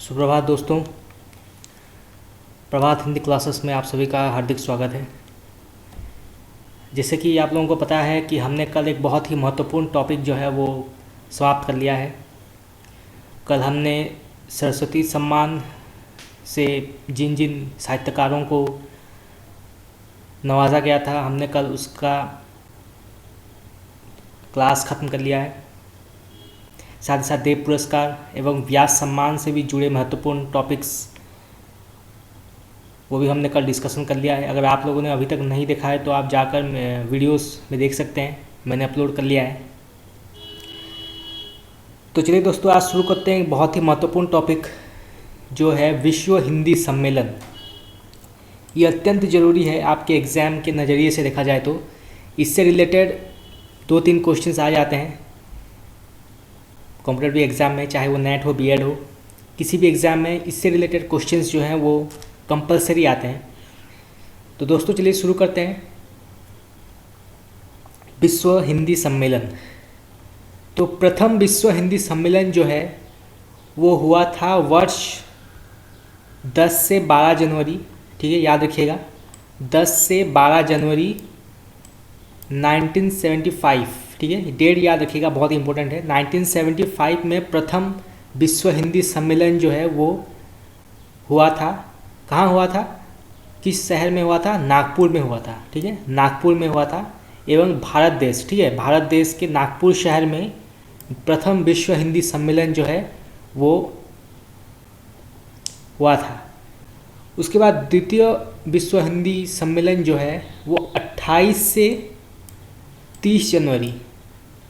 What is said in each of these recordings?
सुप्रभात दोस्तों। प्रभात हिंदी क्लासेस में आप सभी का हार्दिक स्वागत है। जैसे कि आप लोगों को पता है कि हमने कल एक बहुत ही महत्वपूर्ण टॉपिक जो है वो समाप्त कर लिया है। कल हमने सरस्वती सम्मान से जिन जिन साहित्यकारों को नवाजा गया था, हमने कल उसका क्लास ख़त्म कर लिया है। साथ ही साथ देव पुरस्कार एवं व्यास सम्मान से भी जुड़े महत्वपूर्ण टॉपिक्स वो भी हमने कल डिस्कशन कर लिया है। अगर आप लोगों ने अभी तक नहीं देखा है तो आप जाकर वीडियोस में देख सकते हैं, मैंने अपलोड कर लिया है। तो चलिए दोस्तों, आज शुरू करते हैं बहुत ही महत्वपूर्ण टॉपिक जो है विश्व हिंदी सम्मेलन। ये अत्यंत ज़रूरी है आपके एग्ज़ाम के नज़रिए से देखा जाए तो। इससे रिलेटेड 2-3 क्वेश्चंस आ जाते हैं कॉम्पिटिटिव एग्ज़ाम में, चाहे वो नेट हो, बीएड हो, किसी भी एग्ज़ाम में इससे रिलेटेड क्वेश्चंस जो हैं वो कंपलसरी आते हैं। तो दोस्तों चलिए शुरू करते हैं। विश्व हिंदी सम्मेलन। तो प्रथम विश्व हिंदी सम्मेलन जो है वो हुआ था वर्ष 10 से 12 जनवरी, ठीक है, याद रखिएगा, 10 से 12 जनवरी 1975, ठीक है, डेट याद रखिएगा, बहुत इंपॉर्टेंट है। 1975 में प्रथम विश्व हिंदी सम्मेलन जो है वो हुआ था। कहाँ हुआ था, किस शहर में हुआ था? नागपुर में हुआ था, ठीक है, नागपुर में हुआ था। एवं भारत देश, ठीक है, भारत देश के नागपुर शहर में प्रथम विश्व हिंदी सम्मेलन जो है वो हुआ था। उसके बाद द्वितीय विश्व हिंदी सम्मेलन जो है वो 28 से 30 जनवरी,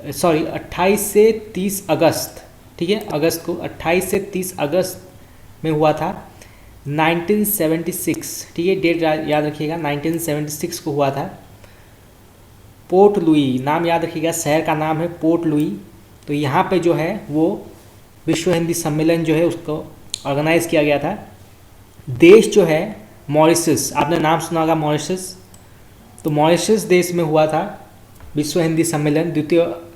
28 से 30 अगस्त, ठीक है, अगस्त को 28 से 30 अगस्त में हुआ था 1976, ठीक है, डेट याद रखिएगा, 1976 को हुआ था। पोर्ट लुई, नाम याद रखिएगा, शहर का नाम है पोर्ट लुई। तो यहाँ पे जो है वो विश्व हिंदी सम्मेलन जो है उसको ऑर्गेनाइज किया गया था। देश जो है मॉरिशस, आपने नाम सुना होगा मॉरिशस। तो मॉरिशस देश में हुआ था विश्व हिंदी सम्मेलन,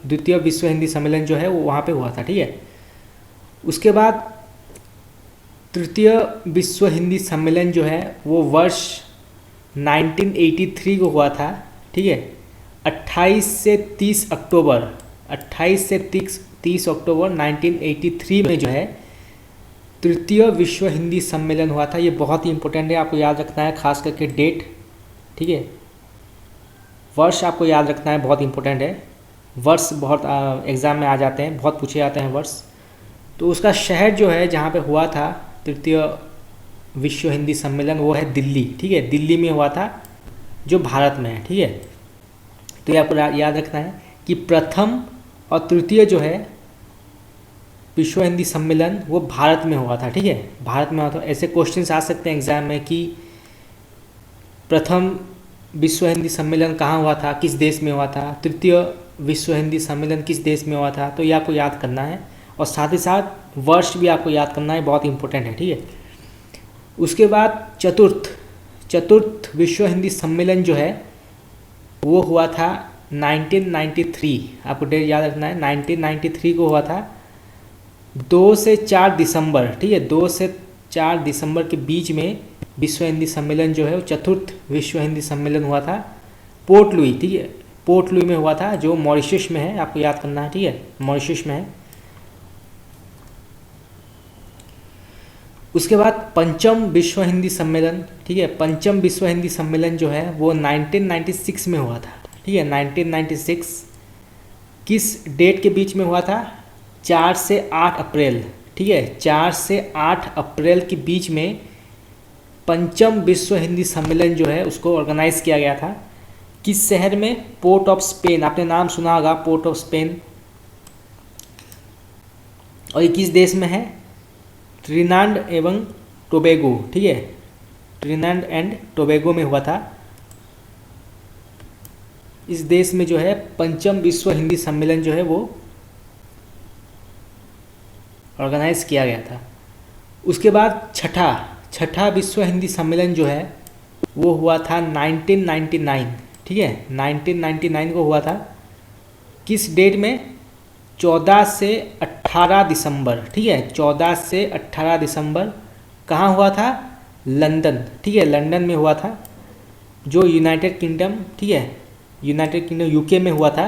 द्वितीय विश्व हिंदी सम्मेलन जो है वो वहाँ पे हुआ था, ठीक है। उसके बाद तृतीय विश्व हिंदी सम्मेलन जो है वो वर्ष 1983 को हुआ था, ठीक है, 28 से 30 अक्टूबर 1983 में जो है तृतीय विश्व हिंदी सम्मेलन हुआ था। ये बहुत ही इंपॉर्टेंट है, आपको याद रखना है, खास करके डेट, ठीक है, वर्ष आपको याद रखना है, बहुत इंपॉर्टेंट है। वर्ष बहुत एग्ज़ाम में आ जाते हैं, बहुत पूछे जाते हैं वर्ष। तो उसका शहर जो है जहाँ पे हुआ था तृतीय विश्व हिंदी सम्मेलन वो है दिल्ली, ठीक है, दिल्ली में हुआ था जो भारत में है, ठीक है। तो ये आपको याद रखना है कि प्रथम और तृतीय जो है विश्व हिंदी सम्मेलन वो भारत में हुआ था, ठीक है, भारत में हुआ था। ऐसे क्वेश्चंस आ सकते हैं एग्जाम में कि प्रथम विश्व हिंदी सम्मेलन कहाँ हुआ था, किस देश में हुआ था, तृतीय विश्व हिंदी सम्मेलन किस देश में हुआ था। तो ये आपको याद करना है और साथ ही साथ वर्ष भी आपको याद करना है, बहुत इंपॉर्टेंट है, ठीक है। उसके बाद चतुर्थ विश्व हिंदी सम्मेलन जो है वो हुआ था 1993, आपको डेट याद रखना है, 1993 को हुआ था 2 से 4 दिसंबर, ठीक है, 2 से 4 दिसंबर के बीच में विश्व हिंदी सम्मेलन जो है वो चतुर्थ विश्व हिंदी सम्मेलन हुआ था पोर्ट लुई, ठीक है, पोर्ट लुई में हुआ था जो मॉरिशस में है, आपको याद करना है, ठीक है, मॉरिशस में है। उसके बाद पंचम विश्व हिंदी सम्मेलन, ठीक है, पंचम विश्व हिंदी सम्मेलन जो है वो 1996 में हुआ था, ठीक है, 1996 किस डेट के बीच में हुआ था? 4 से 8 अप्रैल, ठीक है, 4 से 8 अप्रैल के बीच में पंचम विश्व हिंदी सम्मेलन जो है उसको ऑर्गेनाइज किया गया था। किस शहर में? पोर्ट ऑफ स्पेन, आपने नाम सुना होगा, पोर्ट ऑफ स्पेन। और ये किस देश में है? ट्रिनिडाद एवं टोबैगो, ठीक है, ट्रिनिडाद एंड टोबैगो में हुआ था। इस देश में जो है पंचम विश्व हिंदी सम्मेलन जो है वो ऑर्गेनाइज किया गया था। उसके बाद छठा विश्व हिंदी सम्मेलन जो है वो हुआ था 1999, ठीक है, 1999 को हुआ था। किस डेट में? 14 से 18 दिसंबर, ठीक है, 14 से 18 दिसंबर कहाँ हुआ था? लंदन, ठीक है, लंदन में हुआ था, जो यूनाइटेड किंगडम, ठीक है, यूनाइटेड किंगडम यूके में हुआ था।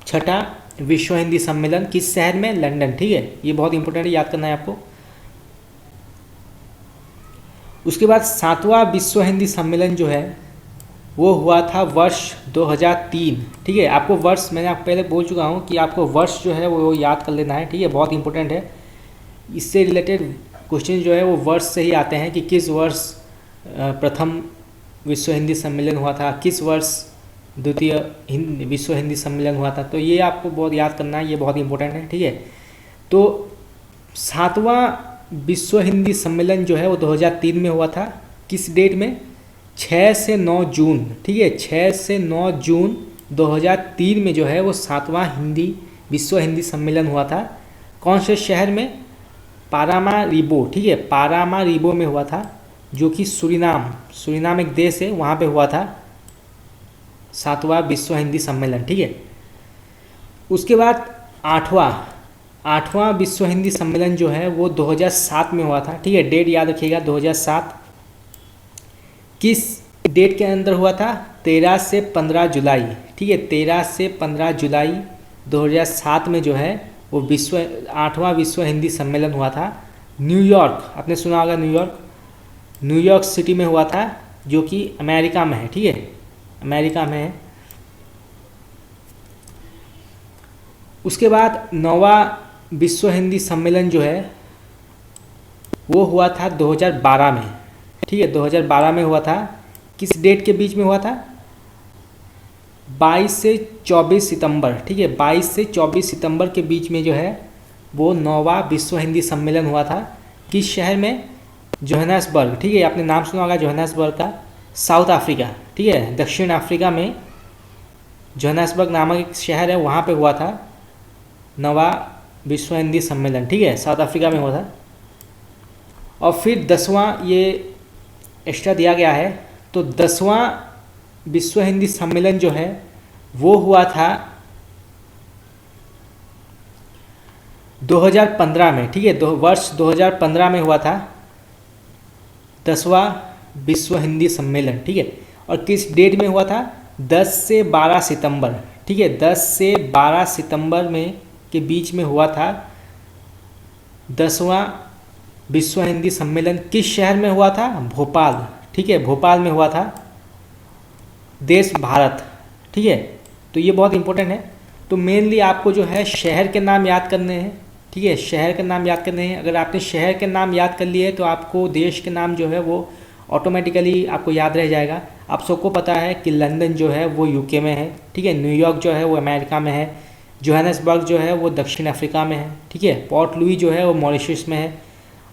छठा विश्व हिंदी सम्मेलन किस शहर में? लंदन, ठीक है, ये बहुत इंपॉर्टेंट है, याद करना है आपको। उसके बाद 7वां विश्व हिंदी सम्मेलन जो है वो हुआ था वर्ष 2003, ठीक है। आपको वर्ष मैंने आप पहले बोल चुका हूँ कि आपको वर्ष जो है वो याद कर लेना है, ठीक है, बहुत इंपॉर्टेंट है। इससे रिलेटेड क्वेश्चन जो है वो वर्ष से ही आते हैं कि किस वर्ष प्रथम विश्व हिंदी सम्मेलन हुआ था, किस वर्ष द्वितीय विश्व हिंदी सम्मेलन हुआ था। तो ये आपको बहुत याद करना है, ये बहुत इंपॉर्टेंट है, ठीक है। तो 7वां विश्व हिंदी सम्मेलन जो है वो 2003 में हुआ था। किस डेट में? 6 से 9 जून, ठीक है, 6 से 9 जून 2003 में जो है वो 7वां विश्व हिंदी सम्मेलन हुआ था। कौन से शहर में? पारामारिबो, ठीक है, पारामारिबो में हुआ था, जो कि सूरीनाम एक देश है, वहाँ पे हुआ था 7वां विश्व हिंदी सम्मेलन, ठीक है। उसके बाद 8वां विश्व हिंदी सम्मेलन जो है वो 2007 में हुआ था, ठीक है, डेट याद रखिएगा 2007। किस डेट के अंदर हुआ था? 13 से 15 जुलाई, ठीक है, 13 से 15 जुलाई 2007 में जो है वो 8वां विश्व हिंदी सम्मेलन हुआ था। न्यूयॉर्क, आपने सुना होगा, न्यूयॉर्क सिटी में हुआ था, जो कि अमेरिका में है, ठीक है, अमेरिका में है। उसके बाद 9वां विश्व हिंदी सम्मेलन जो है वो हुआ था 2012 में, ठीक है, 2012 में हुआ था। किस डेट के बीच में हुआ था? 22 से 24 सितंबर, ठीक है, 22 से 24 सितंबर के बीच में जो है वो 9वां विश्व हिंदी सम्मेलन हुआ था। किस शहर में? जोहान्सबर्ग, ठीक है, आपने नाम सुना होगा जोहान्सबर्ग का, साउथ अफ्रीका, ठीक है, दक्षिण अफ्रीका में जोहान्सबर्ग नामक एक शहर है, वहाँ पे हुआ था 9वां विश्व हिंदी सम्मेलन, ठीक है, साउथ अफ्रीका में हुआ था। और फिर 10वां ये एक्स्ट्रा दिया गया है, तो 10वां विश्व हिंदी सम्मेलन जो है वो हुआ था 2015 में, ठीक है, वर्ष 2015 में हुआ था 10वां विश्व हिंदी सम्मेलन, ठीक है। और किस डेट में हुआ था? 10 से 12 सितंबर, ठीक है, 10 से 12 सितंबर में के बीच में हुआ था 10वां विश्व हिंदी सम्मेलन। किस शहर में हुआ था? भोपाल, ठीक है, भोपाल में हुआ था, देश भारत, ठीक है। तो ये बहुत इंपॉर्टेंट है। तो मेनली आपको जो है शहर के नाम याद करने हैं, ठीक है, शहर के नाम याद करने हैं। अगर आपने शहर के नाम याद कर लिए तो आपको देश के नाम जो है वो ऑटोमेटिकली आपको याद रह जाएगा। आप सबको पता है कि लंदन जो है वो यूके में है, ठीक है, न्यूयॉर्क जो है वो अमेरिका में है, जोहान्सबर्ग जो है वो दक्षिण अफ्रीका में है, ठीक है, पोर्ट लुई जो है वो मॉरिशस में है,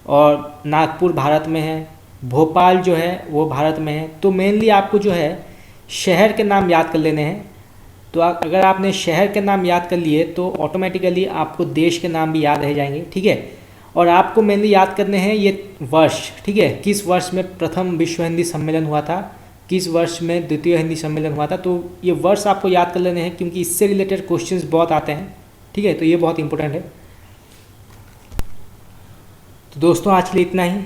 और नागपुर भारत में है, भोपाल जो है वो भारत में है। तो मेनली आपको जो है शहर के नाम याद कर लेने हैं। तो अगर आपने शहर के नाम याद कर लिए तो ऑटोमेटिकली आपको देश के नाम भी याद रह जाएंगे, ठीक है। और आपको मेनली याद करने हैं ये वर्ष, ठीक है, किस वर्ष में प्रथम विश्व हिंदी सम्मेलन हुआ था, किस वर्ष में द्वितीय हिंदी सम्मेलन हुआ था। तो ये वर्ष आपको याद कर लेने हैं, क्योंकि इससे रिलेटेड क्वेश्चंस बहुत आते हैं, ठीक है, तो ये बहुत इंपॉर्टेंट है। तो दोस्तों आज के लिए इतना ही,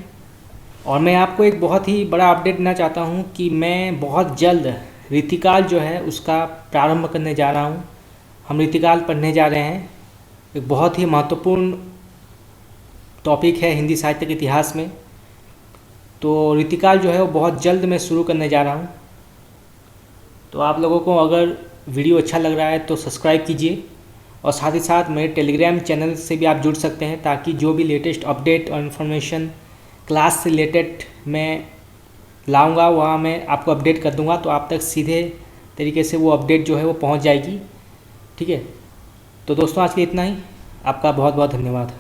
और मैं आपको एक बहुत ही बड़ा अपडेट देना चाहता हूँ कि मैं बहुत जल्द रीतिकाल जो है उसका प्रारंभ करने जा रहा हूँ। हम रीतिकाल पढ़ने जा रहे हैं, एक बहुत ही महत्वपूर्ण टॉपिक है हिंदी साहित्य के इतिहास में। तो रीतिकाल जो है वो बहुत जल्द मैं शुरू करने जा रहा हूँ। तो आप लोगों को अगर वीडियो अच्छा लग रहा है तो सब्सक्राइब कीजिए, और साथ ही साथ मेरे टेलीग्राम चैनल से भी आप जुड़ सकते हैं, ताकि जो भी लेटेस्ट अपडेट और इन्फॉर्मेशन क्लास से रिलेटेड मैं लाऊंगा वहाँ मैं आपको अपडेट कर दूंगा, तो आप तक सीधे तरीके से वो अपडेट जो है वो पहुँच जाएगी, ठीक है। तो दोस्तों आज के लिए इतना ही, आपका बहुत बहुत धन्यवाद।